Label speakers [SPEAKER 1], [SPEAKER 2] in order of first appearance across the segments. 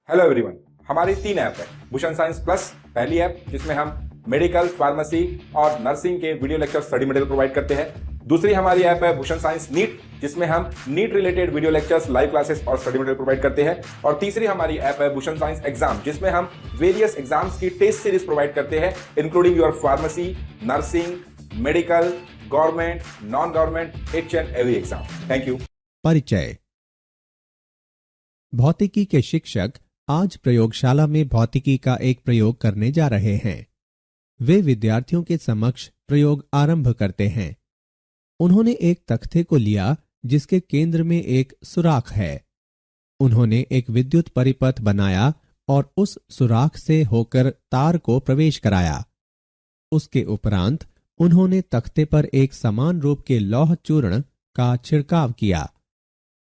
[SPEAKER 1] Hello everyone. हमारी 3 app है। Bhushan science plus पहली ऐप जिसमें हम मेडिकल, फार्मेसी और नर्सिंग के video lecture study material provide करते हैं। दूसरी हमारी ऐप है भूषण साइंस नीट, जिसमें हम NEET related video lectures, live classes और स्टडी मटेरियल प्रोवाइड करते हैं। और तीसरी हमारी ऐप है भूषण साइंस एग्जाम, जिसमें हम वेरियस एग्जाम्स की टेस्ट सीरीज प्रोवाइड करते हैं, including your pharmacy, nursing, medical, government, non government, each and every exam. Thank you.
[SPEAKER 2] परिचय। भौतिकी के शिक्षक आज प्रयोगशाला में भौतिकी का एक प्रयोग करने जा रहे हैं। वे विद्यार्थियों के समक्ष प्रयोग आरंभ करते हैं। उन्होंने एक तख्ते को लिया जिसके केंद्र में एक सुराख है। उन्होंने एक विद्युत परिपथ बनाया और उस सुराख से होकर तार को प्रवेश कराया। उसके उपरांत उन्होंने तख्ते पर एक समान रूप के लौह चूर्ण का छिड़काव किया।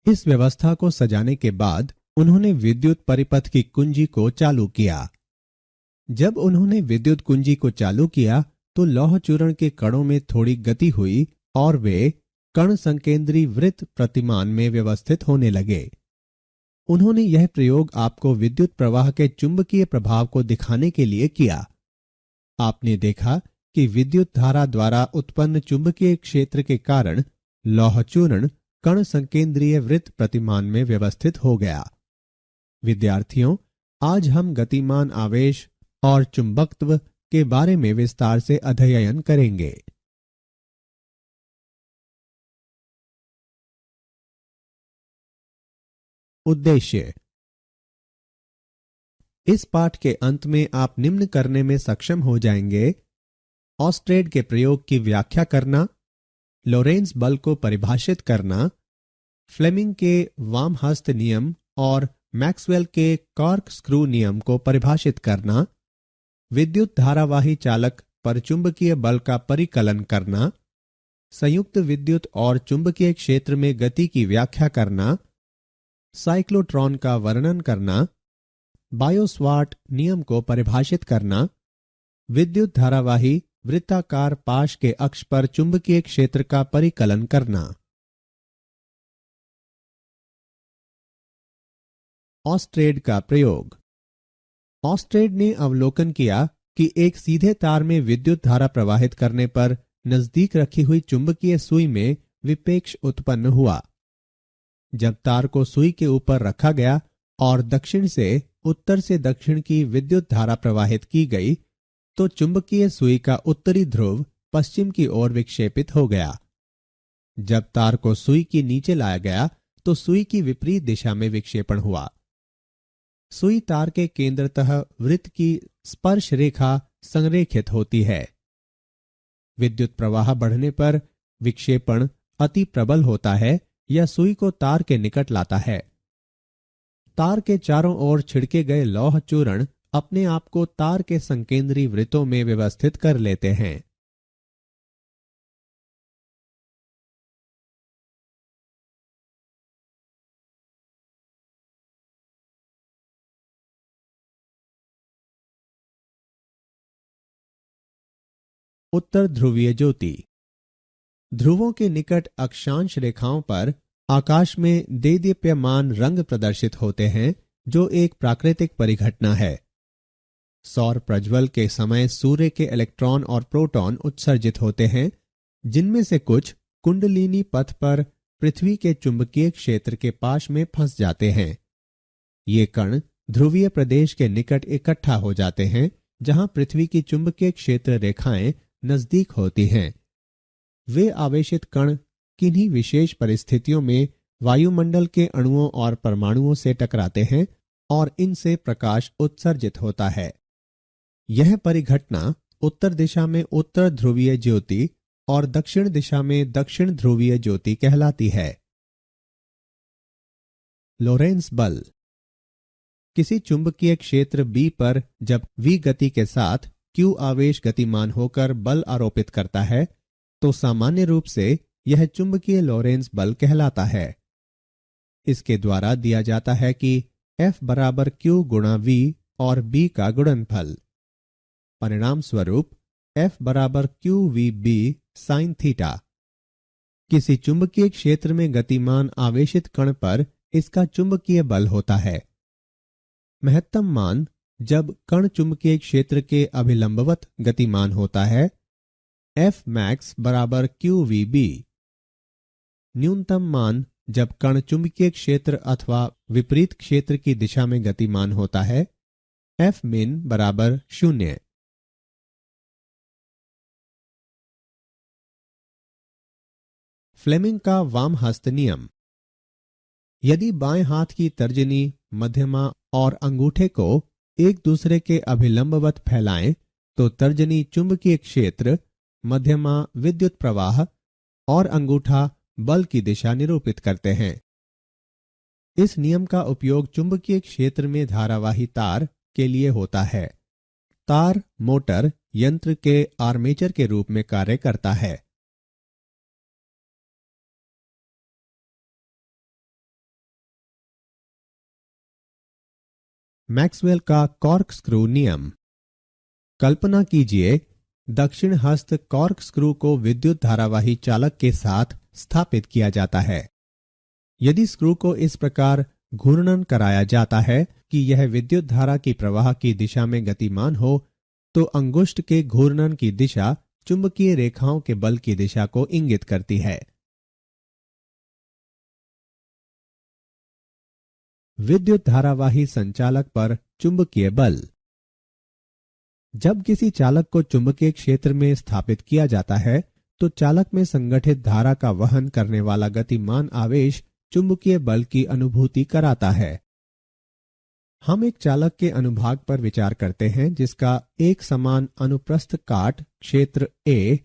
[SPEAKER 2] इस व्यवस्था को सजाने के बाद उन्होंने विद्युत परिपथ की कुंजी को चालू किया। जब उन्होंने विद्युत कुंजी को चालू किया तो लौह चूर्ण के कणों में थोड़ी गति हुई और वे कण संकेंद्री वृत्त प्रतिमान में व्यवस्थित होने लगे। उन्होंने यह प्रयोग आपको विद्युत प्रवाह के चुंबकीय प्रभाव को दिखाने के लिए किया। आपने देखा कि विद्युत धारा द्वारा उत्पन्न चुंबकीय क्षेत्र के कारण लौह चूर्ण कण संकेंद्रीय वृत्त प्रतिमान में व्यवस्थित हो गया। विद्यार्थियों, आज हम गतिमान आवेश और चुंबकत्व के बारे में विस्तार से अध्ययन करेंगे। उद्देश्य। इस पाठ के अंत में आप निम्न करने में सक्षम हो जाएंगे: ऑस्ट्रेड के प्रयोग की व्याख्या करना, लोरेंज बल को परिभाषित करना, फ्लेमिंग के वामहस्त नियम और मैक्सवेल के कॉर्क स्क्रू नियम को परिभाषित करना, विद्युत धारावाही चालक पर चुंबकीय बल का परिकलन करना, संयुक्त विद्युत और चुंबकीय क्षेत्र में गति की व्याख्या करना, साइक्लोट्रॉन का वर्णन करना, बायोस्वार्ट नियम को परिभाषित करना, विद्युत धारावाही वृत्ताकार पाश के अक्ष पर चुंबकीय क्षेत्र का परिकलन करना। ऑस्ट्रेड का प्रयोग। ऑस्ट्रेड ने अवलोकन किया कि एक सीधे तार में विद्युत धारा प्रवाहित करने पर नजदीक रखी हुई चुंबकीय सुई में विपेक्ष उत्पन्न हुआ। जब तार को सुई के ऊपर रखा गया और दक्षिण से दक्षिण की विद्युत धारा प्रवाहित की गई तो चुंबकीय सुई का उत्तरी ध्रुव पश्चिम की ओर विक्षेपित हो गया। जब तार को सुई के नीचे लाया गया तो सुई की विपरीत दिशा में विक्षेपण हुआ। सुई तार के केंद्रतः वृत्त की स्पर्श रेखा संरेखित होती है। विद्युत प्रवाह बढ़ने पर विक्षेपण अति प्रबल होता है या सुई को तार के निकट लाता है। तार के चारों ओर छिड़के गए लौह चूर्ण अपने आप को तार के संकेंद्री वृत्तों में व्यवस्थित कर लेते हैं। उत्तर ध्रुवीय ज्योति। ध्रुवों के निकट अक्षांश रेखाओं पर आकाश में देदीप्यमान रंग प्रदर्शित होते हैं, जो एक प्राकृतिक परिघटना है। सौर प्रज्वल के समय सूर्य के इलेक्ट्रॉन और प्रोटॉन उत्सर्जित होते हैं, जिनमें से कुछ कुंडलिनी पथ पर पृथ्वी के चुंबकीय क्षेत्र के पाश में फंस जाते हैं। ये कण ध्रुवीय प्रदेश के निकट इकट्ठा हो जाते हैं, जहां पृथ्वी की चुंबकीय क्षेत्र रेखाएं नजदीक होती हैं। वे आवेशित कण किन्हीं विशेष परिस्थितियों में वायुमंडल के अणुओं और परमाणुओं से टकराते हैं और इनसे प्रकाश उत्सर्जित होता है। यह परिघटना उत्तर दिशा में उत्तर ध्रुवीय ज्योति और दक्षिण दिशा में दक्षिण ध्रुवीय ज्योति कहलाती है। लोरेंज बल। किसी चुंबकीय क्षेत्र B पर जब V गति के साथ Q आवेश गतिमान होकर बल आरोपित करता है तो सामान्य रूप से यह चुंबकीय लोरेंज बल कहलाता है। इसके द्वारा दिया जाता है कि F बराबर Q गुणा V और B का गुणनफल। परिणाम स्वरूप F बराबर QVB sin थीटा। किसी चुंबकीय क्षेत्र में गतिमान आवेशित कण पर इसका चुंबकीय बल होता है। महत्तम मान जब कण चुंबकीय क्षेत्र के अभिलंबवत गतिमान होता है F max बराबर QVB। न्यूनतम मान जब कण चुंबकीय क्षेत्र अथवा विपरीत क्षेत्र की दिशा में गतिमान होता है F min बराबर 0। फ्लेमिंग का वाम हस्त नियम। यदि बाएं हाथ की तर्जनी, मध्यमा और अंगूठे को एक दूसरे के अभिलंबवत फैलाएं तो तर्जनी चुंबकीय क्षेत्र, मध्यमा विद्युत प्रवाह और अंगूठा बल की दिशा निरूपित करते हैं। इस नियम का उपयोग चुंबकीय क्षेत्र में धारावाही तार के लिए होता है। तार मोटर यंत्र के आर्मेचर के रूप में कार्य करता है। मैक्सवेल का कॉर्क स्क्रू नियम। कल्पना कीजिए दक्षिण हस्त कॉर्क स्क्रू को विद्युत धारावाही चालक के साथ स्थापित किया जाता है। यदि स्क्रू को इस प्रकार घूर्णन कराया जाता है कि यह विद्युत धारा की प्रवाह की दिशा में गतिमान हो तो अंगुष्ठ के घूर्णन की दिशा चुंबकीय रेखाओं के बल की दिशा को इंगित करती है। विद्युत धारावाही संचालक पर चुंबकीय बल। जब किसी चालक को चुंबकीय क्षेत्र में स्थापित किया जाता है तो चालक में संगठित धारा का वहन करने वाला गतिमान आवेश चुंबकीय बल की अनुभूति कराता है। हम एक चालक के अनुभाग पर विचार करते हैं जिसका एक समान अनुप्रस्थ काट क्षेत्र A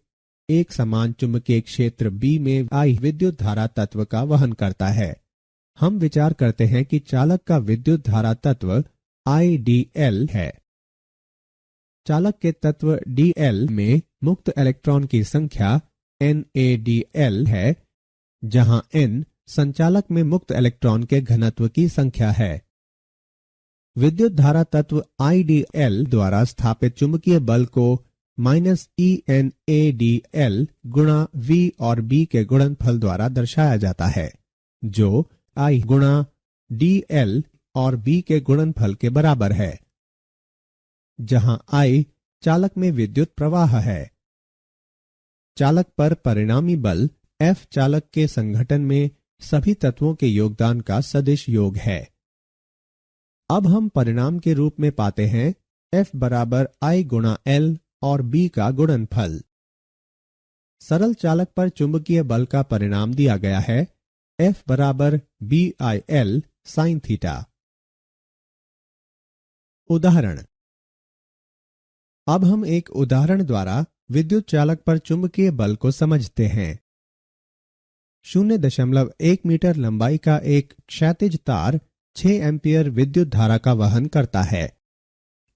[SPEAKER 2] एक समान चुंबकीय क्षेत्र B में आई विद्युत धारा तत्व का वहन करता है। हम विचार करते हैं कि चालक का विद्युत धारा तत्व IDL है। चालक के तत्व DL में मुक्त इलेक्ट्रॉन की संख्या NaDL है, जहां N संचालक में मुक्त इलेक्ट्रॉन के घनत्व की संख्या है। विद्युत धारा तत्व IDL द्वारा स्थापित चुंबकीय बल को -ENaDL गुणा V और B के गुणनफल द्वारा दर्शाया जाता है, जो I गुणा DL और B के गुणनफल के बराबर है, जहां I चालक में विद्युत प्रवाह है। चालक पर परिणामी बल F चालक के संघटन में सभी तत्वों के योगदान का सदिश योग है। अब हम परिणाम के रूप में पाते हैं F बराबर I गुणा L और B का गुणनफल। सरल चालक पर चुंबकीय बल का परिणाम दिया गया है F बराबर BIL sin थीटा। उदाहरण। अब हम एक उदाहरण द्वारा विद्युत चालक पर चुंबकीय बल को समझते हैं। 0.1 मीटर लंबाई का एक क्षैतिज तार 6 एम्पीयर विद्युत धारा का वहन करता है।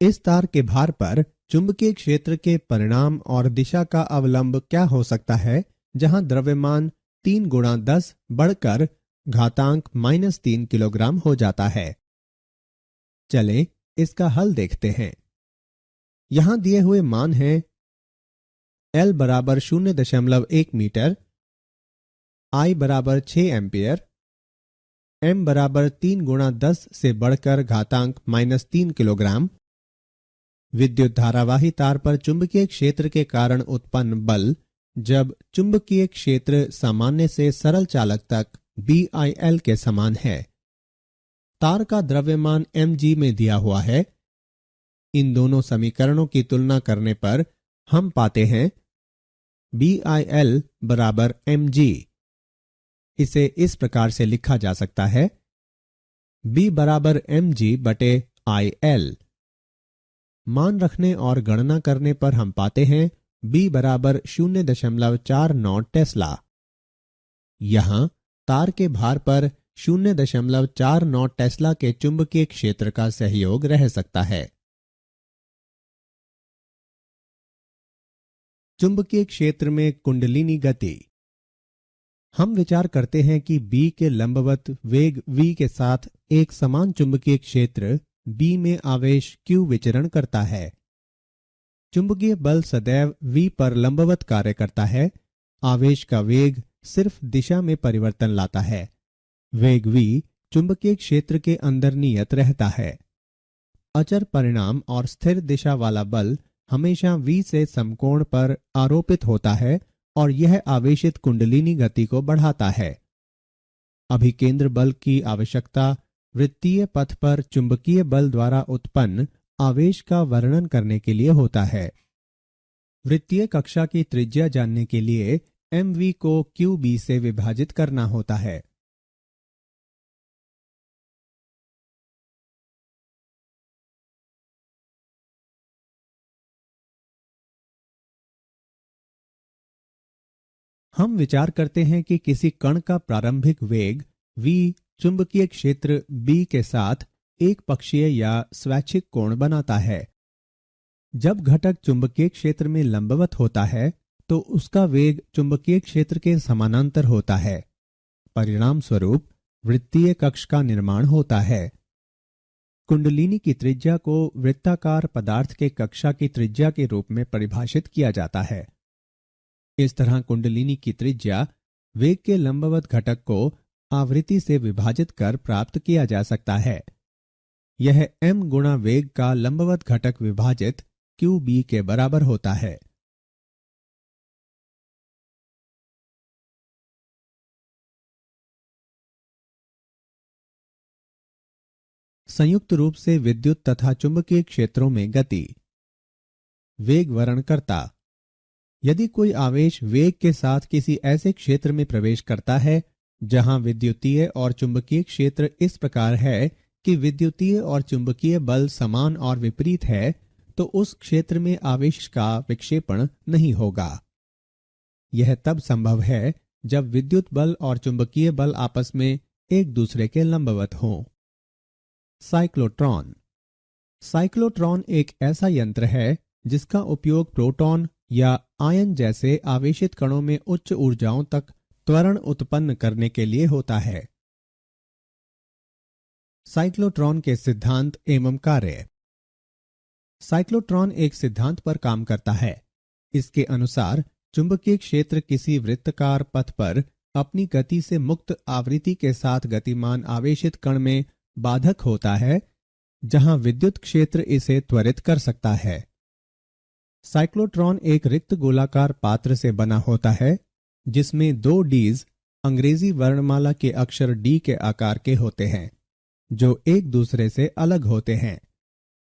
[SPEAKER 2] इस तार के भार पर चुंबकीय क्षेत्र के परिणाम और दिशा का अवलंब क्या हो सकता है, जहां द्रव्यमान 3 गुणा 10 बढ़कर घातांक -3 किलोग्राम हो जाता है। चलें इसका हल देखते हैं। यहां दिए हुए मान हैं L बराबर 0.1 मीटर, I बराबर 6 एम्पीयर, M बराबर 3 गुणा 10 से बढ़कर घातांक -3 किलोग्राम। विद्युत धारावाही तार पर चुंबकीय क्षेत्र के कारण उत्पन्न बल जब चुंबकीय क्षेत्र सामान्य से सरल चालक तक BIL के समान है। तार का द्रव्यमान mg में दिया हुआ है। इन दोनों समीकरणों की तुलना करने पर हम पाते हैं BIL बराबर mg। इसे इस प्रकार से लिखा जा सकता है B बराबर mg बटे IL। मान रखने और गणना करने पर हम पाते हैं B बराबर 0.49 टेस्ला। यहां तार के भार पर 0.49 टेस्ला के चुंबकीय क्षेत्र का सहयोग रह सकता है। चुंबकीय क्षेत्र में कुंडलिनी गति। हम विचार करते हैं कि B के लंबवत वेग V के साथ एक समान चुंबकीय क्षेत्र B में आवेश Q विचरण करता है। चुंबकीय बल सदैव V पर लंबवत कार्य करता है। आवेश का वेग सिर्फ दिशा में परिवर्तन लाता है। वेग V चुंबकीय क्षेत्र के अंदर नियत रहता है। अचर परिणाम और स्थिर दिशा वाला बल हमेशा V से समकोण पर आरोपित होता है और यह आवेशित कुंडलिनी गति को बढ़ाता है। अभिकेंद्र बल की आवश्यकता वृत्तीय पथ पर चुंबकीय बल द्वारा उत्पन्न आवेश का वर्णन करने के लिए होता है। वृत्तीय कक्षा की त्रिज्या जानने के लिए mv को qb से विभाजित करना होता है। हम विचार करते हैं कि किसी कण का प्रारंभिक वेग v चुंबकीय क्षेत्र B के साथ एक पक्षीय या स्वैच्छिक कोण बनाता है। जब घटक चुंबकीय क्षेत्र में लंबवत होता है तो उसका वेग चुंबकीय क्षेत्र के समानांतर होता है। परिणाम स्वरूप वृत्तीय कक्ष का निर्माण होता है। कुंडलिनी की त्रिज्या को वृत्ताकार पदार्थ के कक्षा की त्रिज्या के रूप में परिभाषित किया जाता है। इस तरह कुंडलिनी की त्रिज्या वेग के लंबवत घटक को आवृत्ति से विभाजित कर प्राप्त किया जा सकता है। यह m गुणा वेग का लंबवत घटक विभाजित qb के बराबर होता है। संयुक्त रूप से विद्युत तथा चुंबकीय क्षेत्रों में गति। वेग वर्णनकर्ता। यदि कोई आवेश वेग के साथ किसी ऐसे क्षेत्र में प्रवेश करता है जहां विद्युतीय और चुंबकीय क्षेत्र इस प्रकार है कि विद्युतीय और चुंबकीय बल समान और विपरीत है, तो उस क्षेत्र में आवेश का विक्षेपण नहीं होगा। यह तब संभव है जब विद्युत बल और चुंबकीय बल आपस में एक दूसरे के लंबवत हों। साइक्लोट्रॉन। साइक्लोट्रॉन एक ऐसा यंत्र है जिसका उपयोग प्रोटॉन या आयन जैसे आवेशित कणों में उच्च ऊर्जाओं तक त्वरण उत्पन्न करने के लिए होता है। साइक्लोट्रॉन के सिद्धांत एवं कार्य। साइक्लोट्रॉन एक सिद्धांत पर काम करता है। इसके अनुसार चुंबकीय क्षेत्र किसी वृत्ताकार पथ पर अपनी गति से मुक्त आवृत्ति के साथ गतिमान आवेशित कण में बाधक होता है, जहां विद्युत क्षेत्र इसे त्वरित कर सकता है। साइक्लोट्रॉन एक रिक्त गोलाकार पात्र से बना होता है जिसमें दो डीज अंग्रेजी वर्णमाला के अक्षर डी के आकार के होते हैं, जो एक दूसरे से अलग होते हैं।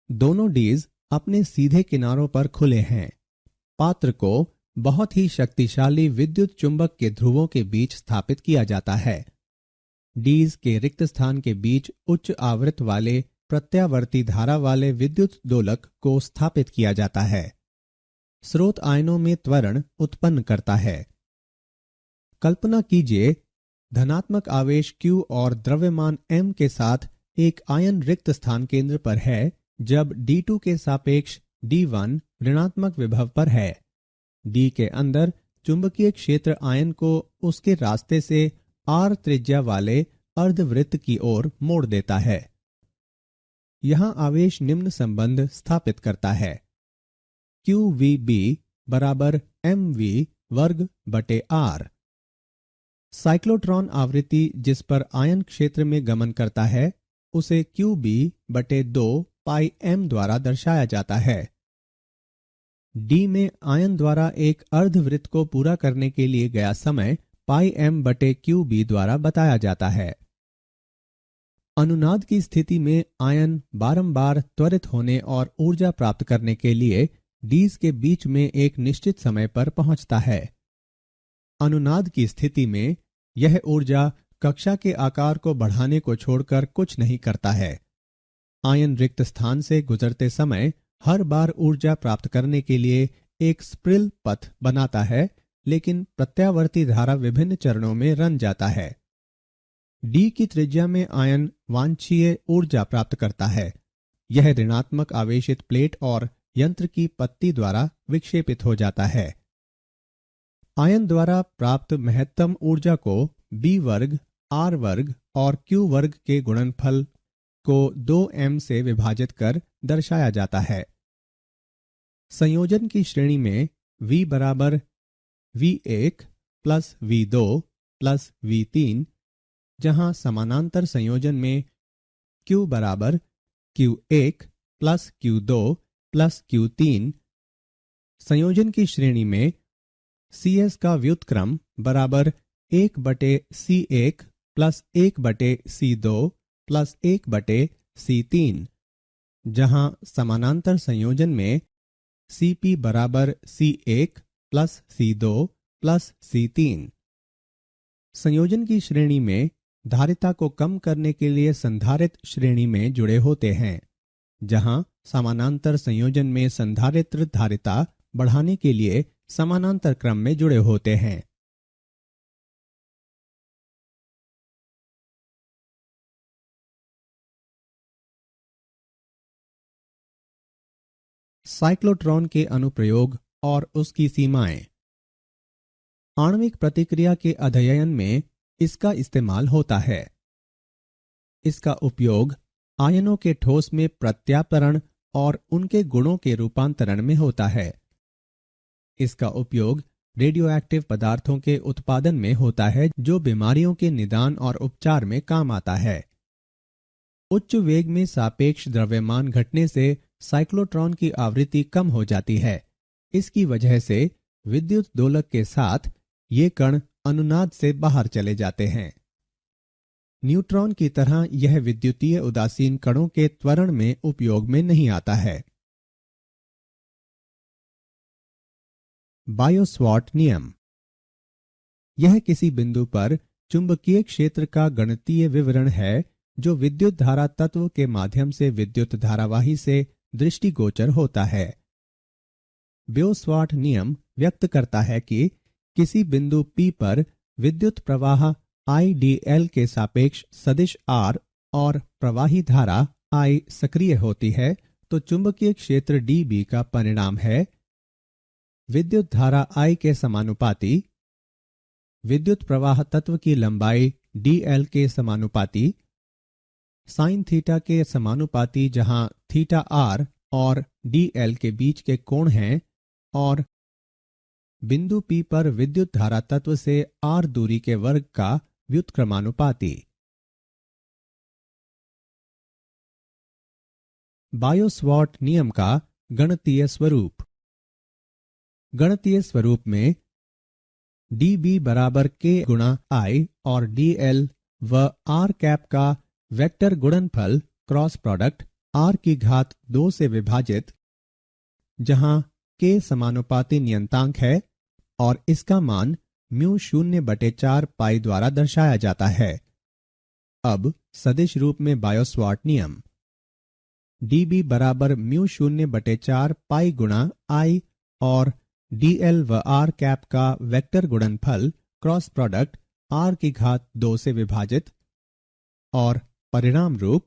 [SPEAKER 2] दोनों डीज अपने सीधे किनारों पर खुले हैं। पात्र को बहुत ही शक्तिशाली विद्युत चुंबक के ध्रुवों के बीच स्थापित किया जाता है। डीज के रिक्त स्थान के बीच उच्च आवृत्त वाले प्रत्यावर्ती धारा वाले विद्युत दोलक को स्थापित किया जाता है। स्रोत आयनों में त्वरण उत्पन्न करता है। कल्पना कीजिए धनात्मक आवेश Q और द्रव्यमान M के साथ एक आयन रिक्त स्थान केंद्र पर है, जब D2 के सापेक्ष D1 ऋणात्मक विभव पर है। D के अंदर चुंबकीय क्षेत्र आयन को उसके रास्ते से R त्रिज्या वाले अर्धवृत्त की ओर मोड़ देता है। यहां आवेश निम्न संबंध स्थापित करता है। QVB बराबर mv वर्ग बटे r। साइक्लोट्रॉन आवृत्ति जिस पर आयन क्षेत्र में गमन करता है उसे QB बटे 2 पाई m द्वारा दर्शाया जाता है। D में आयन द्वारा एक अर्धवृत्त को पूरा करने के लिए गया समय पाई m बटे QB द्वारा बताया जाता है। अनुनाद की स्थिति में आयन बारंबार त्वरित होने और ऊर्जा प्राप्त करने के लिए डीज के बीच में एक निश्चित समय पर पहुंचता है। अनुनाद की स्थिति में यह ऊर्जा कक्षा के आकार को बढ़ाने को छोड़कर कुछ नहीं करता है। आयन रिक्त स्थान से गुजरते समय हर बार ऊर्जा प्राप्त करने के लिए एक स्प्रिल पथ बनाता है, लेकिन प्रत्यावर्ती धारा विभिन्न चरणों में रन जाता है। डी की त्रिज्या में आयन वांछनीय ऊर्जा प्राप्त करता है। यह ऋणात्मक आवेशित प्लेट और यंत्र की पत्ती द्वारा विक्षेपित हो जाता है। आयन द्वारा प्राप्त महत्तम ऊर्जा को B वर्ग, R वर्ग और Q वर्ग के गुणनफल को 2m से विभाजित कर दर्शाया जाता है। संयोजन की श्रेणी में V बराबर V1 plus V2 plus V3, जहां समानांतर संयोजन में Q बराबर Q1 plus Q2 plus Q3। संयोजन की श्रेणी में CS का व्युत्क्रम बराबर 1/C1 plus 1/C2 plus 1/C3, जहां समानांतर संयोजन में CP बराबर C1 plus C2 plus C3। संयोजन की श्रेणी में धारिता को कम करने के लिए संधारित्र श्रेणी में जुड़े होते हैं, जहां समानांतर संयोजन में संधारित्र धारिता बढ़ाने के लिए समानांतर क्रम में जुड़े होते हैं। साइक्लोट्रॉन के अनुप्रयोग और उसकी सीमाएं। आणविक प्रतिक्रिया के अध्ययन में इसका इस्तेमाल होता है। इसका उपयोग आयनों के ठोस में प्रत्यापरण और उनके गुणों के रूपांतरण में होता है। इसका उपयोग रेडियोएक्टिव पदार्थों के उत्पादन में होता है, जो बीमारियों के निदान और उपचार में काम आता है। उच्च वेग में सापेक्ष द्रव्यमान घटने से साइक्लोट्रॉन की आवृत्ति कम हो जाती है। इसकी वजह से विद्युत दोलक के साथ ये कण अनुनाद से बाहर चले जाते हैं। न्यूट्रॉन की तरह यह विद्युतीय उदासीन कणों के त्वरण में उपयोग में नहीं आता है। बायो-सवार्ट नियम। यह किसी बिंदु पर चुंबकीय क्षेत्र का गणितीय विवरण है जो विद्युत धारा तत्व के माध्यम से विद्युत धारावाही से दृष्टिगोचर होता है। बायो-सवार्ट नियम व्यक्त करता है कि किसी बिंदु P पर विद्युत प्रवाह IDL के सापेक्ष सदिश R और प्रवाही धारा I सक्रिय होती है तो चुंबकीय क्षेत्र dB का परिणाम है विद्युत धारा I के समानुपाती, विद्युत प्रवाह तत्व की लंबाई dl के समानुपाती, साइन थीटा के समानुपाती जहां थीटा r और dl के बीच के कोण हैं, और बिंदु P पर विद्युत धारा तत्व से r दूरी के वर्ग का व्युत्क्रमानुपाती। बायो-सवार्ट नियम का गणितीय स्वरूप। गणितीय स्वरूप में dB बराबर K गुणा I और dl व r कैप का वेक्टर गुणनफल क्रॉस प्रोडक्ट r की घात 2 से विभाजित, जहां K समानुपाती नियतांक है और इसका मान μ0/4 पाई द्वारा दर्शाया जाता है। अब सदिश रूप में बायो-सवार्ट नियम। dB बराबर μ0/4 पाई गुणा I और dl व r कैप का वेक्टर गुणनफल क्रॉस प्रोडक्ट r की घात 2 से विभाजित, और परिणाम रूप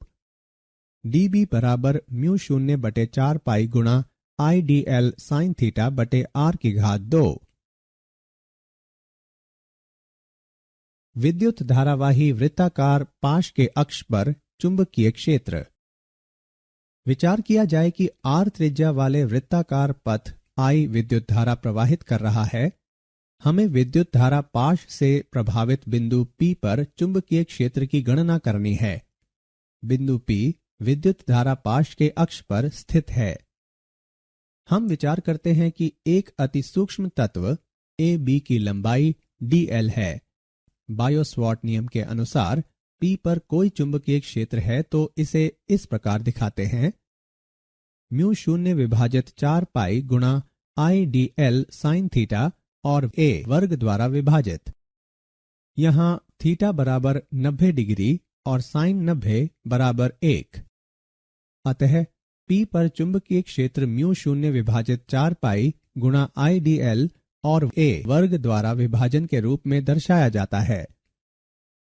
[SPEAKER 2] dB बराबर μ0/4 पाई गुणा I dl साइन थीटा बटे r की घात 2। विद्युत धारावाही वृत्ताकार पाश के अक्ष पर चुंबकीय क्षेत्र। विचार किया जाए कि r त्रिज्या वाले वृत्ताकार पथ I विद्युत धारा प्रवाहित कर रहा है। हमें विद्युत धारा पाश से प्रभावित बिंदु P पर चुंबकीय क्षेत्र की गणना करनी है। बिंदु P विद्युत धारा पाश के अक्ष पर स्थित है। हम विचार करते हैं कि एक अति सूक्ष्म तत्व AB की लंबाई dl है। बायो-सवार्ट नियम के अनुसार P पर कोई चुंबकीय क्षेत्र है तो इसे इस प्रकार दिखाते हैं μ0/4 पाई गुणा I dl साइन थीटा और a वर्ग द्वारा विभाजित। यहाँ थीटा बराबर 90 डिग्री और साइन 90 बराबर 1। अतः P पर चुंबकीय क्षेत्र μ0/4 पाई गुणा I dl और a वर्ग द्वारा विभाजन के रूप में दर्शाया जाता है।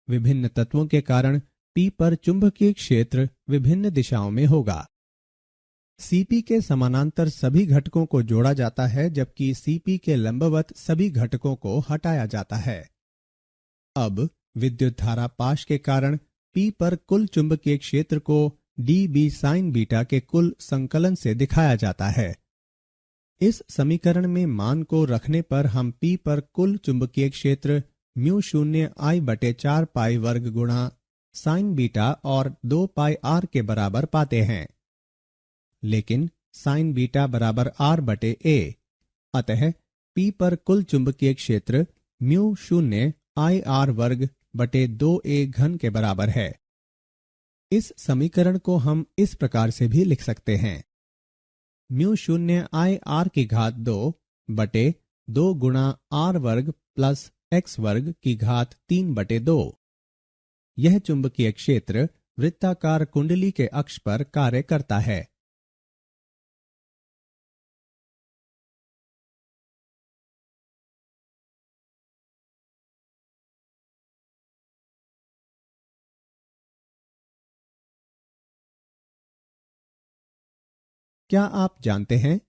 [SPEAKER 2] विभिन्न तत्वों के कारण P पर चुंबकीय क्षेत्र विभिन्न दिशाओं में होगा। CP के समानांतर सभी घटकों को जोड़ा जाता है, जबकि CP के लंबवत सभी घटकों को हटाया जाता है। अब विद्युत धारा पाश के कारण P पर कुल चुंबकीय क्षेत्र को dB साइन बीटा के कुल संकलन से दिखाया जाता है। इस समीकरण में मान को रखने पर हम P पर कुल चुंबकीय क्षेत्र μ0I/4 पाई वर्ग गुणा साइन बीटा और 2 पाई r के बराबर पाते हैं। लेकिन साइन बीटा बराबर r बटे a। अतः P पर कुल चुंबकीय क्षेत्र म्यू शून्य I r वर्ग बटे 2a घन के बराबर है। इस समीकरण को हम इस प्रकार से भी लिख सकते हैं, म्यू शून्य I r की घात 2 बटे 2 गुणा r वर्ग प्लस x वर्ग की घात 3 बटे 2। यह चुंबकीय क्षेत्र वृत्ताकार कुंडली के अक्ष पर कार्य करता है। क्या आप जानते हैं,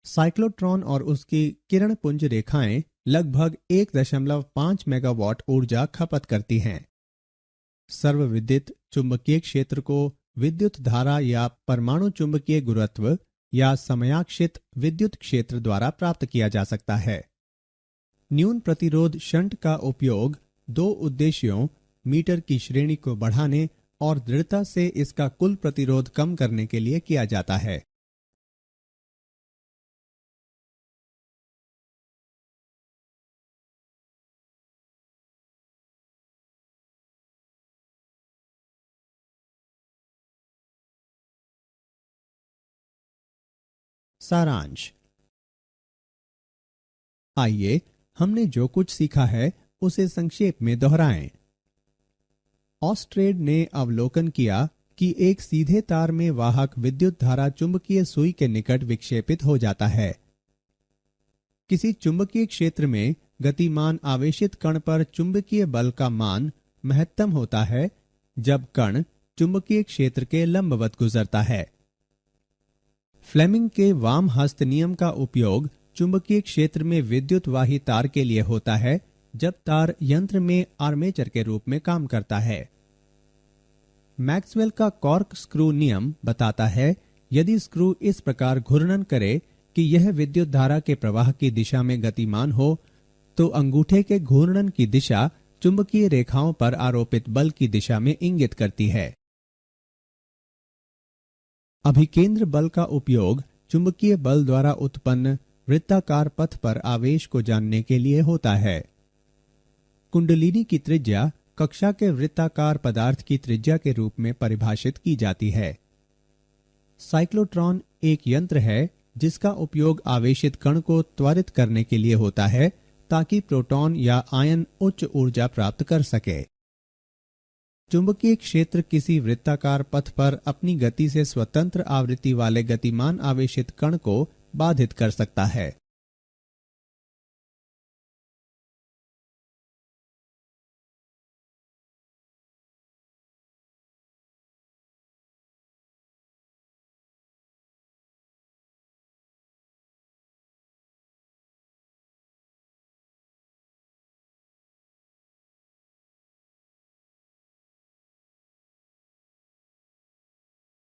[SPEAKER 2] साइक्लोट्रॉन और उसकी किरण पुंज रेखाएं लगभग 1.5 मेगावाट ऊर्जा खपत करती हैं। सर्वविदित चुंबकीय क्षेत्र को विद्युत धारा या परमाणु चुंबकीय गुरुत्व या समयाक्षित विद्युत क्षेत्र द्वारा प्राप्त किया जा सकता है। न्यून प्रतिरोध शंट का उपयोग दो उद्देश्यों मीटर की श्रेणी को बढ़ाने और दृढ़ता से इसका कुल प्रतिरोध कम करने के लिए किया जाता है। सारांश। आइए हमने जो कुछ सीखा है उसे संक्षेप में दोहराएं। ऑस्ट्रेड ने अवलोकन किया कि एक सीधे तार में वाहक विद्युत धारा चुंबकीय सुई के निकट विक्षेपित हो जाता है। किसी चुंबकीय क्षेत्र में गतिमान आवेशित कण पर चुंबकीय बल का मान महत्तम होता है जब कण चुंबकीय क्षेत्र के लंबवत गुजरता है। फ्लेमिंग के वाम हस्त नियम का उपयोग चुंबकीय क्षेत्र में विद्युत वाही तार के लिए होता है जब तार यंत्र में आर्मेचर के रूप में काम करता है। मैक्सवेल का कॉर्क स्क्रू नियम बताता है, यदि स्क्रू इस प्रकार घूर्णन करे कि यह विद्युत धारा के प्रवाह की दिशा में गतिमान हो, तो अंगूठे के घूर्णन की दिशा चुंबकीय रेखाओं पर आरोपित बल की दिशा में इंगित करती है। अभिकेंद्र बल का उपयोग चुंबकीय बल द्वारा उत्पन्न वृत्ताकार पथ पर आवेश को जानने के लिए होता है। कुंडलिनी की त्रिज्या कक्षा के वृत्ताकार पदार्थ की त्रिज्या के रूप में परिभाषित की जाती है। साइक्लोट्रॉन एक यंत्र है जिसका उपयोग आवेशित कण को त्वरित करने के लिए होता है ताकि प्रोटॉन या आयन उच्च ऊर्जा प्राप्त कर सके। चुंबकीय क्षेत्र किसी वृत्ताकार पथ पर अपनी गति से स्वतंत्र आवृत्ति वाले गतिमान आवेशित कण को बाधित कर सकता है।